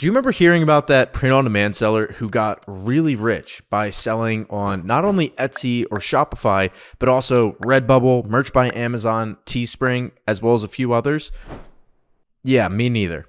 Do you remember hearing about that print-on-demand seller who got really rich by selling on not only Etsy or Shopify, but also Redbubble, Merch by Amazon, Teespring, as well as a few others? Yeah, me neither.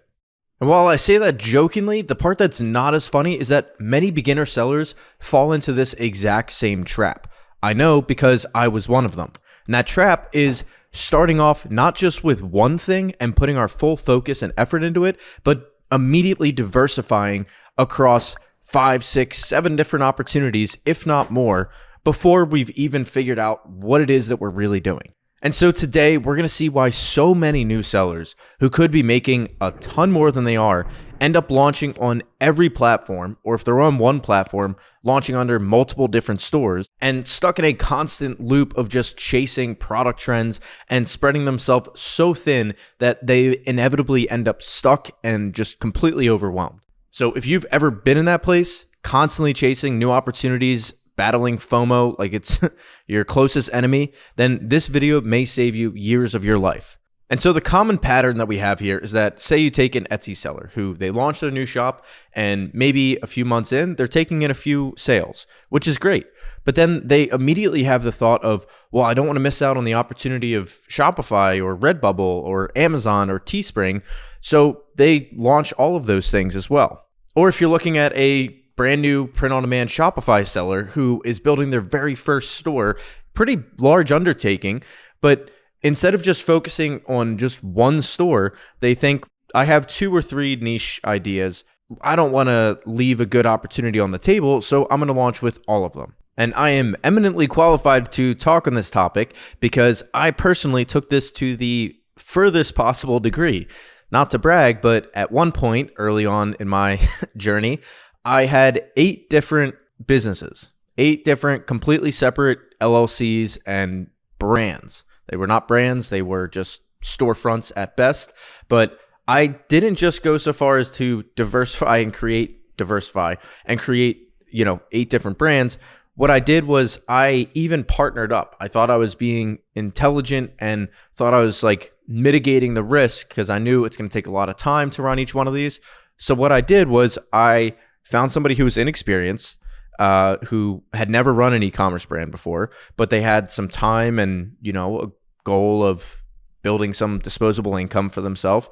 And while I say that jokingly, the part that's not as funny is that many beginner sellers fall into this exact same trap. I know because I was one of them. And that trap is starting off not just with one thing and putting our full focus and effort into it, but immediately diversifying across 5, 6, 7 different opportunities, if not more, before we've even figured out what it is that we're really doing. And so today we're going to see why so many new sellers who could be making a ton more than they are end up launching on every platform, or if they're on one platform, launching under multiple different stores and stuck in a constant loop of just chasing product trends and spreading themselves so thin that they inevitably end up stuck and just completely overwhelmed. So if you've ever been in that place, constantly chasing new opportunities, battling FOMO like it's your closest enemy, then this video may save you years of your life. And so the common pattern that we have here is that, say you take an Etsy seller who they launched their new shop and maybe a few months in, they're taking in a few sales, which is great. But then they immediately have the thought of, well, I don't want to miss out on the opportunity of Shopify or Redbubble or Amazon or Teespring. So they launch all of those things as well. Or if you're looking at a brand new print-on-demand Shopify seller who is building their very first store, pretty large undertaking, but instead of just focusing on just one store, they think, I have 2 or 3 niche ideas. I don't want to leave a good opportunity on the table, so I'm going to launch with all of them. And I am eminently qualified to talk on this topic because I personally took this to the furthest possible degree. Not to brag, but at one point early on in my journey, I had 8 different businesses, 8 different completely separate LLCs and brands. They were not brands, they were just storefronts at best. But I didn't just go so far as to diversify and create, 8 different brands. What I did was I even partnered up. I thought I was being intelligent and thought I was like mitigating the risk because I knew it's going to take a lot of time to run each one of these. So what I did was I found somebody who was inexperienced, who had never run an e-commerce brand before, but they had some time and, a goal of building some disposable income for themselves.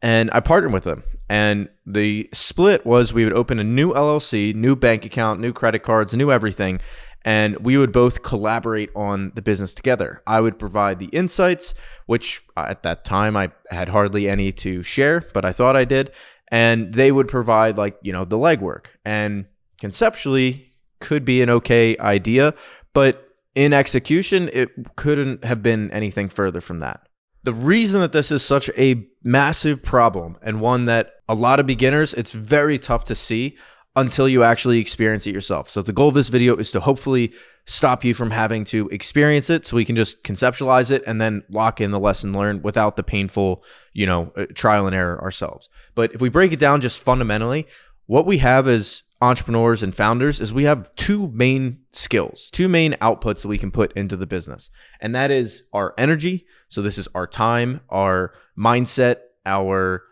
And I partnered with them. And the split was we would open a new LLC, new bank account, new credit cards, new everything. And we would both collaborate on the business together. I would provide the insights, which at that time I had hardly any to share, but I thought I did. And they would provide the legwork, and conceptually could be an okay idea, but in execution, it couldn't have been anything further from that. The reason that this is such a massive problem, and one that a lot of beginners, it's very tough to see until you actually experience it yourself. So the goal of this video is to hopefully stop you from having to experience it so we can just conceptualize it and then lock in the lesson learned without the painful, trial and error ourselves. But if we break it down just fundamentally, what we have as entrepreneurs and founders is we have 2 main skills, 2 main outputs that we can put into the business. And that is our energy. So this is our time, our mindset, our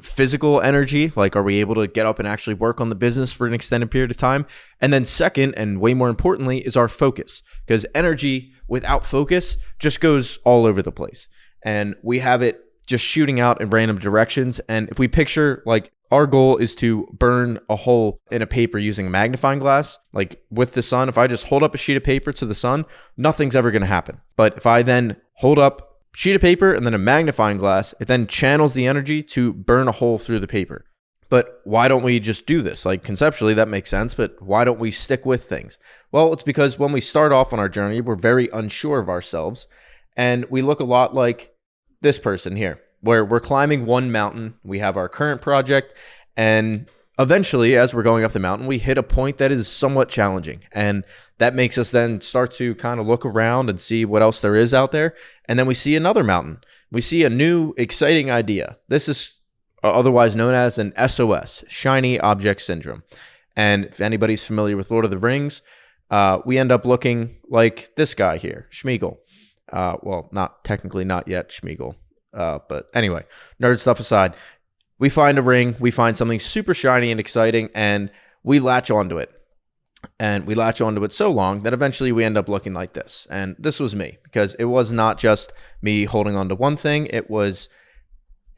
physical energy, like are we able to get up and actually work on the business for an extended period of time? And then second, and way more importantly, is our focus, because energy without focus just goes all over the place. And we have it just shooting out in random directions. And if we picture our goal is to burn a hole in a paper using a magnifying glass, like with the sun, if I just hold up a sheet of paper to the sun, nothing's ever going to happen. But if I then hold up sheet of paper and then a magnifying glass, it then channels the energy to burn a hole through the paper. But why don't we just do this? Conceptually, that makes sense, but why don't we stick with things? Well, it's because when we start off on our journey, we're very unsure of ourselves. And we look a lot like this person here, where we're climbing one mountain. We have our current project, and eventually, as we're going up the mountain, we hit a point that is somewhat challenging. And that makes us then start to kind of look around and see what else there is out there. And then we see another mountain. We see a new, exciting idea. This is otherwise known as an SOS, Shiny Object Syndrome. And if anybody's familiar with Lord of the Rings, we end up looking like this guy here, Schmeagol. Well, not technically not yet Schmeagol. But anyway, nerd stuff aside, we find a ring, we find something super shiny and exciting, and we latch onto it. And we latch onto it so long that eventually we end up looking like this. And this was me, because it was not just me holding on to one thing. It was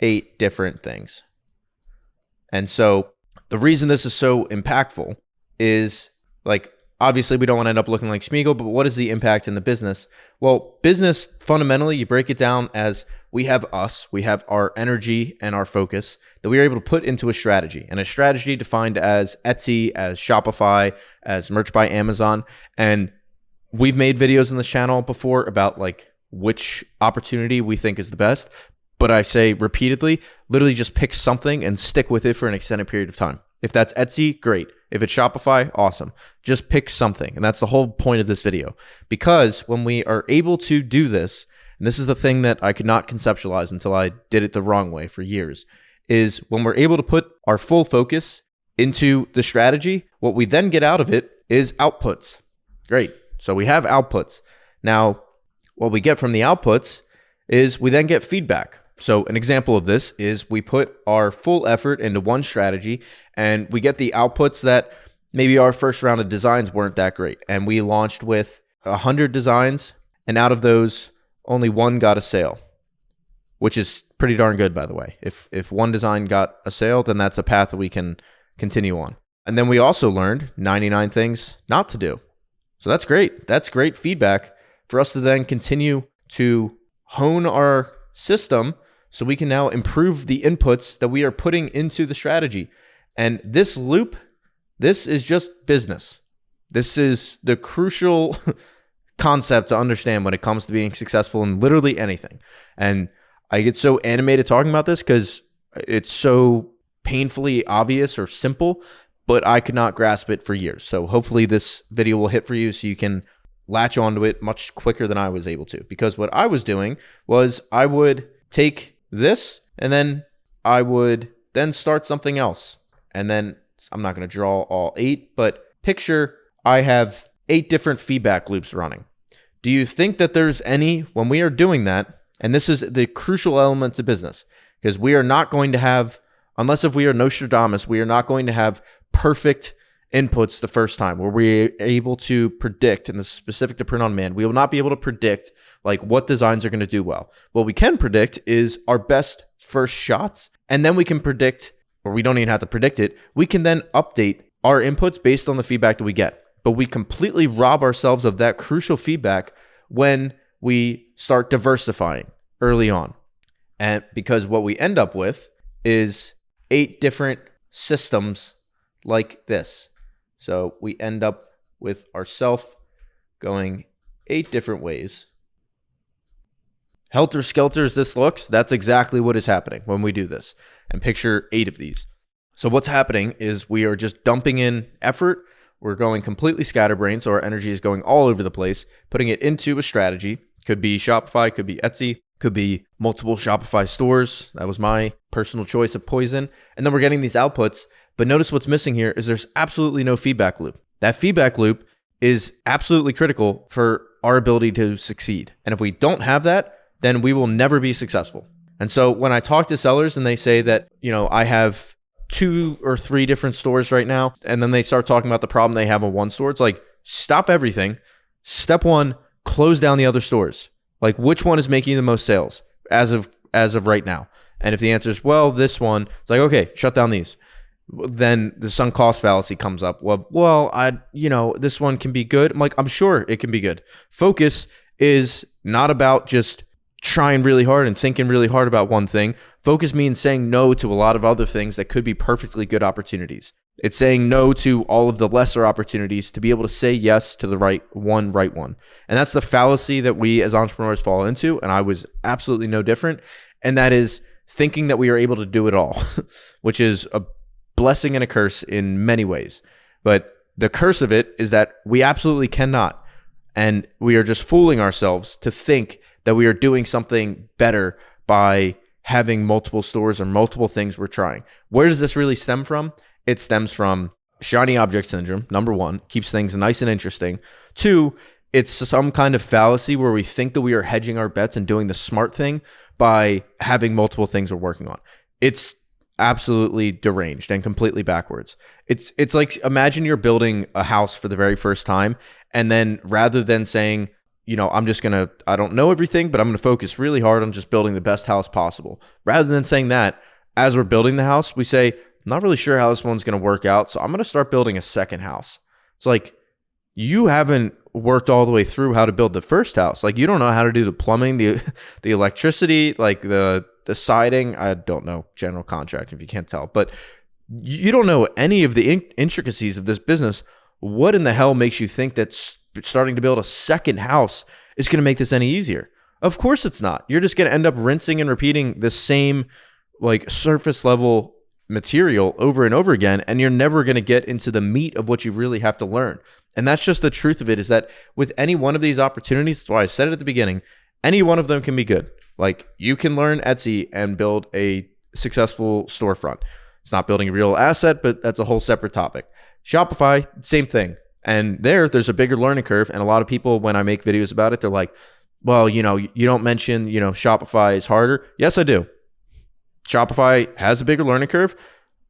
8 different things. And so the reason this is so impactful is, like, obviously we don't want to end up looking like Smeagol, but what is the impact in the business? Well, business, fundamentally, you break it down as we have our energy and our focus that we are able to put into a strategy, and a strategy defined as Etsy, as Shopify, as merch by Amazon. And we've made videos on this channel before about like which opportunity we think is the best. But I say repeatedly, literally just pick something and stick with it for an extended period of time. If that's Etsy, great. If it's Shopify, awesome. Just pick something. And that's the whole point of this video. Because when we are able to do this, and this is the thing that I could not conceptualize until I did it the wrong way for years, is when we're able to put our full focus into the strategy, what we then get out of it is outputs. Great. So we have outputs. Now, what we get from the outputs is we then get feedback. So an example of this is we put our full effort into one strategy and we get the outputs that maybe our first round of designs weren't that great. And we launched with 100 designs, and out of those, only one got a sale, which is pretty darn good, by the way. If one design got a sale, then that's a path that we can continue on. And then we also learned 99 things not to do. So that's great. That's great feedback for us to then continue to hone our system so we can now improve the inputs that we are putting into the strategy. And this loop, this is just business. This is the crucial concept to understand when it comes to being successful in literally anything. And I get so animated talking about this because it's so painfully obvious or simple, but I could not grasp it for years. So hopefully this video will hit for you so you can latch onto it much quicker than I was able to. Because what I was doing was I would take this and then I would then start something else. And then I'm not going to draw all 8, but picture I have 8 different feedback loops running. Do you think that there's any, when we are doing that, and this is the crucial element to business, because we are not going to have, unless if we are Nostradamus, we are not going to have perfect inputs the first time where we're able to predict, and this is specific to print on demand, we will not be able to predict like what designs are going to do well. What we can predict is our best first shots, and then we can predict, or we don't even have to predict it, we can then update our inputs based on the feedback that we get. But we completely rob ourselves of that crucial feedback when we start diversifying early on. And because what we end up with is 8 different systems like this. So we end up with ourself going 8 different ways. Helter-skelter as this looks, that's exactly what is happening when we do this. And picture 8 of these. So what's happening is we are just dumping in effort. We're going completely scatterbrained, so our energy is going all over the place, putting it into a strategy. Could be Shopify, could be Etsy, could be multiple Shopify stores. That was my personal choice of poison. And then we're getting these outputs. But notice what's missing here is there's absolutely no feedback loop. That feedback loop is absolutely critical for our ability to succeed. And if we don't have that, then we will never be successful. And so when I talk to sellers and they say that, I have 2 or 3 different stores right now, and then they start talking about the problem they have on one store, it's like, stop everything. Step 1, close down the other stores. Like, which one is making you the most sales as of right now? And if the answer is, well, this one, it's like, okay, shut down these. Then the sunk cost fallacy comes up. This one can be good. I'm like, I'm sure it can be good. Focus is not about just trying really hard and thinking really hard about one thing. Focus means saying no to a lot of other things that could be perfectly good opportunities. It's saying no to all of the lesser opportunities to be able to say yes to the right one. And that's the fallacy that we as entrepreneurs fall into. And I was absolutely no different. And that is thinking that we are able to do it all, which is a blessing and a curse in many ways. But the curse of it is that we absolutely cannot. And we are just fooling ourselves to think that we are doing something better by having multiple stores or multiple things we're trying. Where does this really stem from? It stems from shiny object syndrome, number 1, keeps things nice and interesting. 2, it's some kind of fallacy where we think that we are hedging our bets and doing the smart thing by having multiple things we're working on. absolutely deranged and completely backwards. It's like, imagine you're building a house for the very first time, and then rather than saying, I don't know everything, but I'm gonna focus really hard on just building the best house possible. Rather than saying that, as we're building the house, we say, I'm not really sure how this one's gonna work out, so I'm gonna start building a second house. It's like, you haven't worked all the way through how to build the first house. Like, you don't know how to do the plumbing, the electricity, like the siding. I don't know general contract if you can't tell, but you don't know any of the intricacies of this business. What in the hell makes you think that starting to build a second house is going to make this any easier? Of course it's not. You're just going to end up rinsing and repeating the same like surface level material over and over again, and you're never going to get into the meat of what you really have to learn. And that's just the truth of it, is that with any one of these opportunities, that's why I said it at the beginning, any one of them can be good. Like, you can learn Etsy and build a successful storefront. It's not building a real asset, but that's a whole separate topic. Shopify, same thing. And there's a bigger learning curve. And a lot of people, when I make videos about it, they're like, well, you don't mention, Shopify is harder. Yes, I do. Shopify has a bigger learning curve.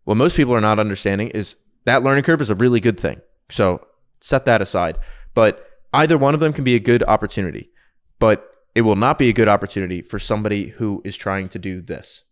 What most people are not understanding is that learning curve is a really good thing. So set that aside. But either one of them can be a good opportunity, but it will not be a good opportunity for somebody who is trying to do this.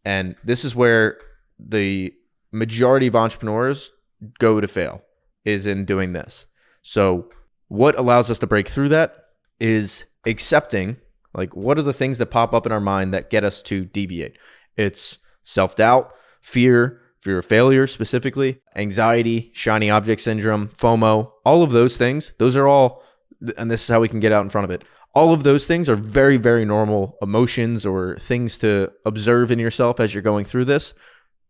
And this is where the majority of entrepreneurs go to fail, is in doing this. So what allows us to break through that is accepting, like, what are the things that pop up in our mind that get us to deviate? It's self-doubt, fear of failure specifically, anxiety, shiny object syndrome, FOMO, all of those things. Those are all, and this is how we can get out in front of it. All of those things are very, very normal emotions or things to observe in yourself as you're going through this.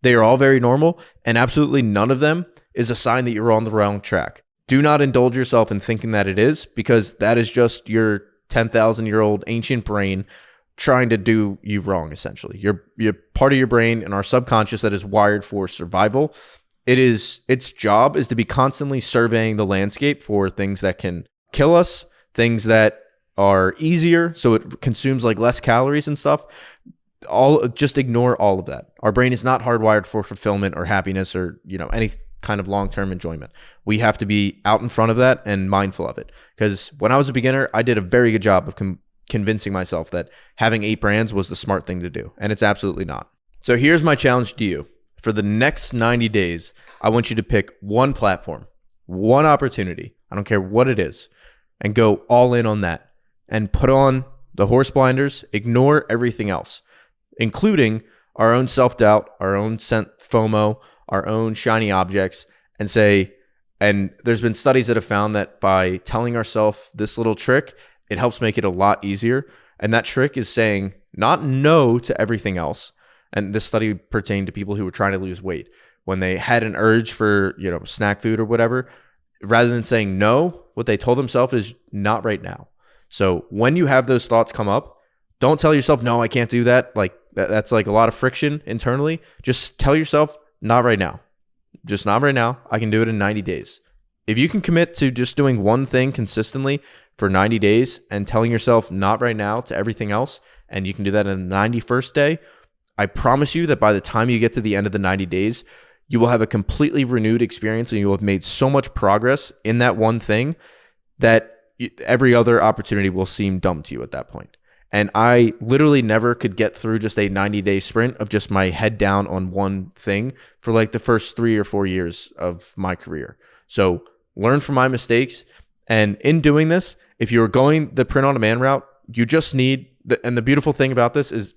They are all very normal, and absolutely none of them is a sign that you're on the wrong track. Do not indulge yourself in thinking that it is, because that is just your 10,000-year-old ancient brain trying to do you wrong, essentially. You're part of your brain and our subconscious that is wired for survival. Its job is to be constantly surveying the landscape for things that can kill us, things that are easier, so it consumes like less calories and stuff. Just ignore all of that. Our brain is not hardwired for fulfillment or happiness or any kind of long-term enjoyment. We have to be out in front of that and mindful of it. Because when I was a beginner, I did a very good job of convincing myself that having 8 brands was the smart thing to do, and it's absolutely not. So here's my challenge to you. For the next 90 days, I want you to pick one platform, one opportunity, I don't care what it is, and go all in on that, and put on the horse blinders, ignore everything else, including our own self-doubt, our own FOMO, our own shiny objects, and say, and there's been studies that have found that by telling ourselves this little trick, it helps make it a lot easier. And that trick is saying not no to everything else. And this study pertained to people who were trying to lose weight. When they had an urge for, snack food or whatever, rather than saying no, what they told themselves is not right now. So when you have those thoughts come up, don't tell yourself, no, I can't do that. Like that's like a lot of friction internally. Just tell yourself, not right now. Just not right now. I can do it in 90 days. If you can commit to just doing one thing consistently for 90 days and telling yourself not right now to everything else, and you can do that in the 91st day, I promise you that by the time you get to the end of the 90 days, you will have a completely renewed experience, and you will have made so much progress in that one thing that every other opportunity will seem dumb to you at that point. And I literally never could get through just a 90-day sprint of just my head down on one thing for like the first 3 or 4 years of my career. So learn from my mistakes. And in doing this, if you're going the print on demand route, you just need, and the beautiful thing about this is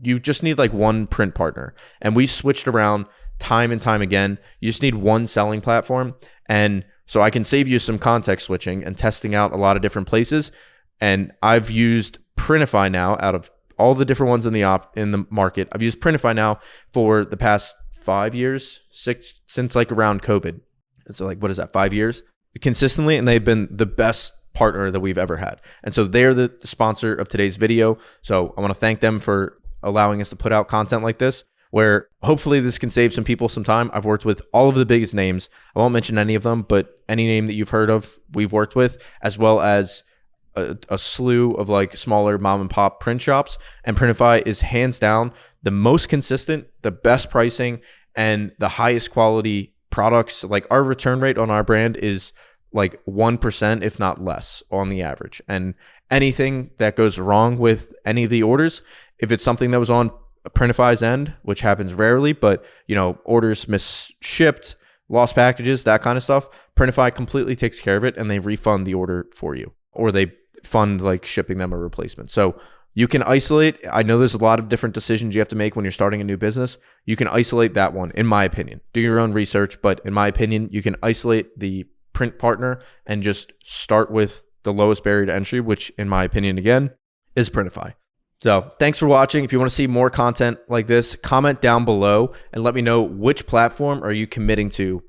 you just need like one print partner. And we switched around time and time again. You just need one selling platform. And so I can save you some context switching and testing out a lot of different places. And I've used Printify now out of all the different ones in the market. I've used Printify now for the past 5 years, since like around COVID. So like, what is that, 5 years? Consistently, and they've been the best partner that we've ever had. And so they're the sponsor of today's video. So I want to thank them for allowing us to put out content like this, where hopefully this can save some people some time. I've worked with all of the biggest names. I won't mention any of them, but any name that you've heard of, we've worked with, as well as a slew of like smaller mom and pop print shops, and Printify is hands down the most consistent, the best pricing, and the highest quality products. Like our return rate on our brand is like 1%, if not less, on the average. And anything that goes wrong with any of the orders, if it's something that was on Printify's end, which happens rarely, but orders misshipped, lost packages, that kind of stuff, Printify completely takes care of it, and they refund the order for you, or they fund like shipping them a replacement. So you can isolate. I know there's a lot of different decisions you have to make when you're starting a new business. You can isolate that one, in my opinion. Do your own research, but in my opinion, you can isolate the print partner and just start with the lowest barrier to entry, which in my opinion, again, is Printify. So thanks for watching. If you want to see more content like this, comment down below and let me know which platform are you committing to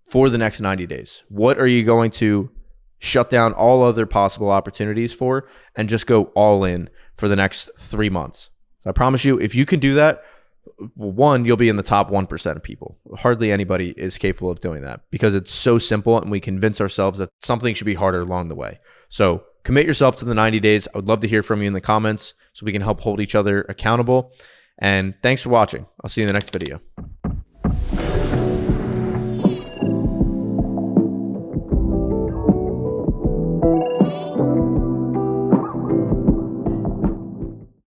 for the next 90 days. What are you going to shut down all other possible opportunities for and just go all in for the next 3 months? I promise you, if you can do that, one, you'll be in the top 1% of people. Hardly anybody is capable of doing that because it's so simple, and we convince ourselves that something should be harder along the way. So commit yourself to the 90 days. I would love to hear from you in the comments so we can help hold each other accountable. And thanks for watching. I'll see you in the next video.